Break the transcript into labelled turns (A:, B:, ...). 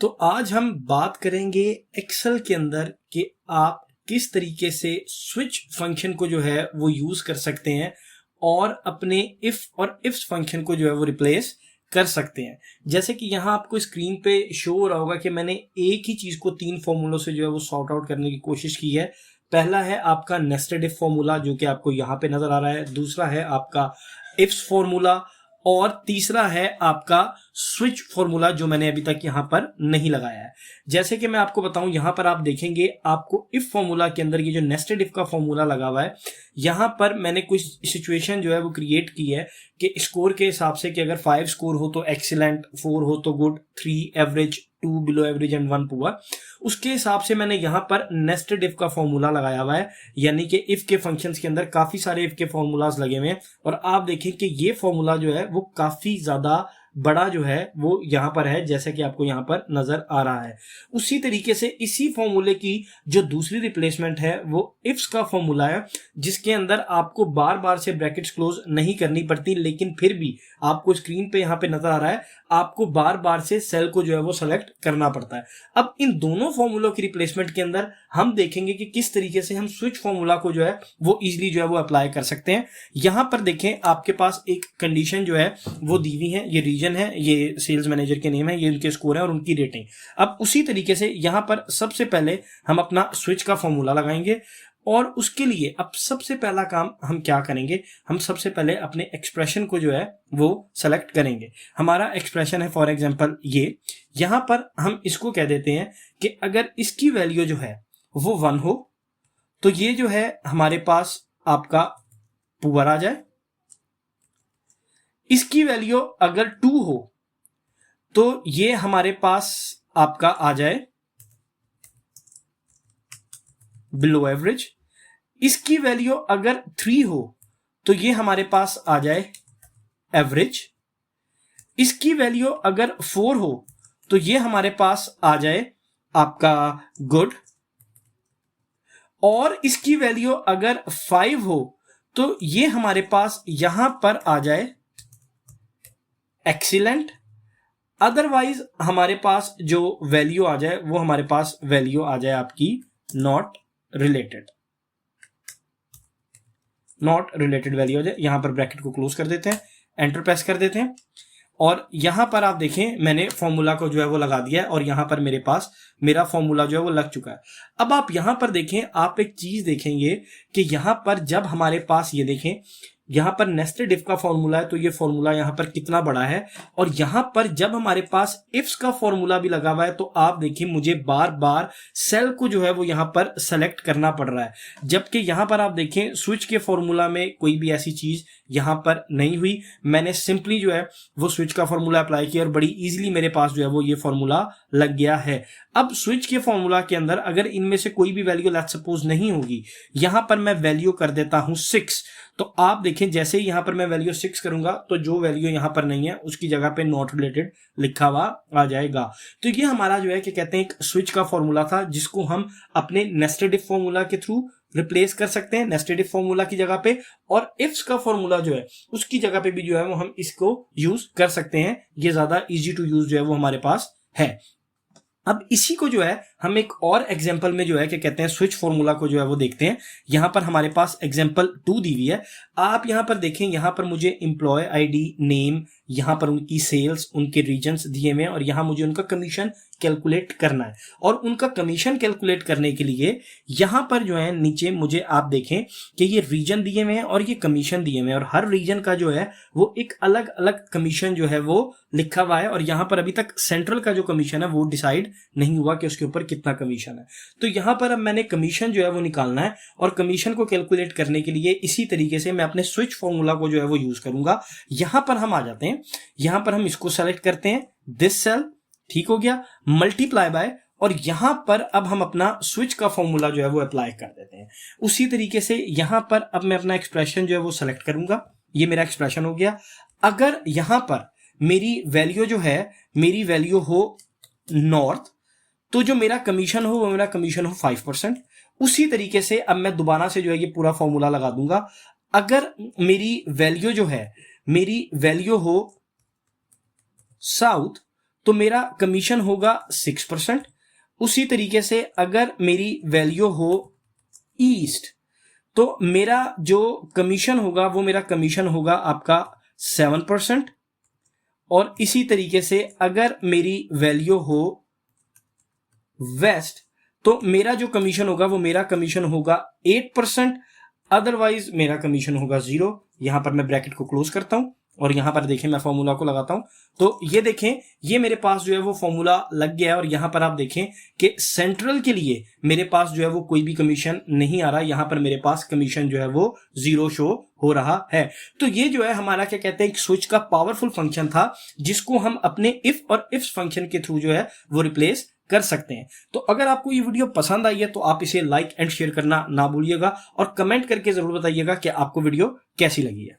A: तो आज हम बात करेंगे एक्सेल के अंदर कि आप किस तरीके से स्विच फंक्शन को जो है वो यूज कर सकते हैं और अपने इफ और इफ फंक्शन को जो है वो रिप्लेस कर सकते हैं। जैसे कि यहाँ आपको स्क्रीन पे शो हो रहा होगा कि मैंने एक ही चीज को 3 फॉर्मूलों से जो है वो सॉर्ट आउट करने की कोशिश की है। पहला है आपका नेस्टेड इफ फॉर्मूला जो कि आपको यहाँ पे नजर आ रहा है, दूसरा है आपका इफ्स फॉर्मूला और तीसरा है आपका स्विच फॉर्मूला जो मैंने अभी तक यहां पर नहीं लगाया है। जैसे कि मैं आपको बताऊं, यहां पर आप देखेंगे आपको इफ फॉर्मूला के अंदर ये जो नेस्टेड इफ का फॉर्मूला लगा हुआ है, यहां पर मैंने कुछ सिचुएशन जो है वो क्रिएट की है कि स्कोर के हिसाब से कि अगर 5 स्कोर हो तो एक्सीलेंट, 4 हो तो good, 3 average, 2 below average and 1 poor. उसके हिसाब से मैंने यहां पर नेस्टेड इफ का फॉर्मूला लगाया हुआ है, यानी कि इफ के फंक्शंस के अंदर काफी सारे इफ के फॉर्मूलाज लगे हुए हैं और आप देखें कि ये फॉर्मूला जो है वो काफी ज्यादा बड़ा जो है वो यहां पर है, जैसे कि आपको यहां पर नजर आ रहा है। उसी तरीके से इसी फॉर्मूले की जो दूसरी रिप्लेसमेंट है वो इफ्स का फॉर्मूला है, जिसके अंदर आपको बार बार से ब्रैकेट्स क्लोज नहीं करनी पड़ती, लेकिन फिर भी आपको स्क्रीन पे यहां पे नजर आ रहा है आपको बार बार से सेल को जो है वो सेलेक्ट करना पड़ता है। अब इन दोनों फॉर्मूलों की रिप्लेसमेंट के अंदर हम देखेंगे कि किस तरीके से हम स्विच फॉर्मूला को जो है वो इजीली जो है वो अप्लाई कर सकते हैं। यहां पर देखें आपके पास एक कंडीशन जो है वो दी हुई है, ये रीजन है, ये सेल्स मैनेजर के नेम है, ये उनके स्कोर है और उनकी रेटिंग। अब उसी तरीके से यहां पर सबसे पहले हम अपना स्विच का फॉर्मूला लगाएंगे और उसके लिए अब सबसे पहला काम हम क्या करेंगे, हम सबसे पहले अपने एक्सप्रेशन को जो है वो सेलेक्ट करेंगे। हमारा एक्सप्रेशन है फॉर एग्जांपल ये, यहां पर हम इसको कह देते हैं कि अगर इसकी वैल्यू जो है वो 1 हो तो ये जो है हमारे पास आपका पुअर आ जाए, इसकी वैल्यू अगर 2 हो तो ये हमारे पास आपका आ जाए बिलो एवरेज, इसकी वैल्यू अगर 3 हो तो ये हमारे पास आ जाए एवरेज, इसकी वैल्यू अगर 4 हो तो ये हमारे पास आ जाए आपका गुड, और इसकी वैल्यू अगर 5 हो तो ये हमारे पास यहां पर आ जाए एक्सीलेंट। अदरवाइज हमारे पास जो वैल्यू आ जाए वो हमारे पास वैल्यू आ जाए आपकी not related, not related value आ जाए। यहां पर ब्रैकेट को क्लोज कर देते हैं, एंटर प्रेस कर देते हैं और यहां पर आप देखें मैंने फॉर्मूला को जो है वो लगा दिया है और यहां पर मेरे पास मेरा फॉर्मूला जो है वो लग चुका है। अब आप यहां पर देखें, आप एक चीज देखेंगे कि यहां पर जब हमारे पास ये देखें यहां पर नेस्टेड इफ का फॉर्मूला है तो ये फॉर्मूला यहां पर कितना बड़ा है, और यहां पर जब हमारे पास इफ्स का फॉर्मूला भी लगा हुआ है तो आप देखिए मुझे बार बार सेल को जो है वो यहां पर सेलेक्ट करना पड़ रहा है, जबकि यहां पर आप देखें स्विच के फॉर्मूला में कोई भी ऐसी चीज यहां पर नहीं हुई। मैंने सिंपली जो है वो स्विच का फॉर्मूला अप्लाई किया और बड़ी इजीली मेरे पास जो है वो ये फॉर्मूला लग गया है। अब स्विच के फॉर्मूला के अंदर अगर इनमें से कोई भी वैल्यू लेट्स सपोज नहीं होगी, यहां पर मैं वैल्यू कर देता हूं 6, तो आप देखें जैसे ही यहां पर मैं वैल्यू 6 करूंगा तो जो वैल्यू यहां पर नहीं है उसकी जगह पे नॉट रिलेटेड लिखा हुआ आ जाएगा। तो ये हमारा जो है कि कहते हैं एक स्विच का फॉर्मूला था जिसको हम अपने नेस्टेड इफ फॉर्मूला के थ्रू रिप्लेस कर सकते हैं नेस्टेड इफ फॉर्मूला की जगह पे, और इफ्स का फॉर्मूला जो है उसकी जगह पे भी जो है वो हम इसको यूज कर सकते हैं। ये ज्यादा इजी टू यूज जो है वो हमारे पास है। अब इसी को जो है हम एक और एग्जांपल में जो है कि कहते हैं स्विच फॉर्मूला को जो है वो देखते हैं। यहां पर हमारे पास एग्जांपल 2 दी हुई है, आप यहां पर देखें, यहां पर मुझे एम्प्लॉय आईडी, नेम, यहां पर उनकी सेल्स, उनके रीजन्स दिए हुए हैं और यहां मुझे उनका कमीशन कैलकुलेट करना है। और उनका कमीशन कैलकुलेट करने के लिए यहां पर जो है नीचे मुझे आप देखें कि ये रीजन दिए हुए हैं और ये कमीशन दिए हुए हैं और हर रीजन का जो है वो एक अलग अलग कमीशन जो है वो लिखा हुआ है, और यहां पर अभी तक सेंट्रल का जो कमीशन है वो डिसाइड नहीं हुआ कि उसके ऊपर कितना कमीशन है। तो यहां पर अब मैंने कमीशन जो है वो निकालना है और कमीशन को कैलकुलेट करने के लिए इसी तरीके से मैं अपने स्विच फॉर्मूला को जो है वो यूज करूंगा। यहां पर हम आ जाते हैं, यहां पर हम इसको सेलेक्ट करते हैं, दिस सेल, ठीक हो गया, मल्टीप्लाई बाय, और यहां पर अब हम अपना स्विच का फॉर्मूला जो है वो अप्लाई कर देते हैं। उसी तरीके से यहां पर अब मैं अपना एक्सप्रेशन जो है वो सेलेक्ट करूंगा, ये मेरा एक्सप्रेशन हो गया। अगर यहां पर मेरी वैल्यू जो है मेरी वैल्यू हो नॉर्थ, तो जो मेरा कमीशन हो वो मेरा कमीशन हो 5%। उसी तरीके से अब मैं दोबारा से जो है ये पूरा फॉर्मूला लगा दूंगा। अगर मेरी वैल्यू जो है मेरी वैल्यू हो साउथ, तो मेरा कमीशन होगा 6%। उसी तरीके से अगर मेरी वैल्यू हो ईस्ट तो मेरा जो कमीशन होगा वो मेरा कमीशन होगा आपका 7%। और इसी तरीके से अगर मेरी वैल्यू हो वेस्ट तो मेरा जो कमीशन होगा वो मेरा कमीशन होगा 8%। अदरवाइज मेरा कमीशन होगा 0। यहां पर मैं ब्रैकेट को क्लोज करता हूं और यहां पर देखें मैं फॉर्मूला को लगाता हूं तो ये देखें ये मेरे पास जो है वो फॉर्मूला लग गया है। और यहां पर आप देखें कि सेंट्रल के लिए मेरे पास जो है वो कोई भी कमीशन नहीं आ रहा, यहां पर मेरे पास कमीशन जो है वो 0 शो हो रहा है। तो ये जो है हमारा क्या कहते हैं एक स्विच का पावरफुल फंक्शन था जिसको हम अपने इफ और इफ फंक्शन के थ्रू जो है वो रिप्लेस कर सकते हैं। तो अगर आपको ये वीडियो पसंद आई है तो आप इसे लाइक एंड शेयर करना ना भूलिएगा और कमेंट करके जरूर बताइएगा कि आपको वीडियो कैसी लगी है।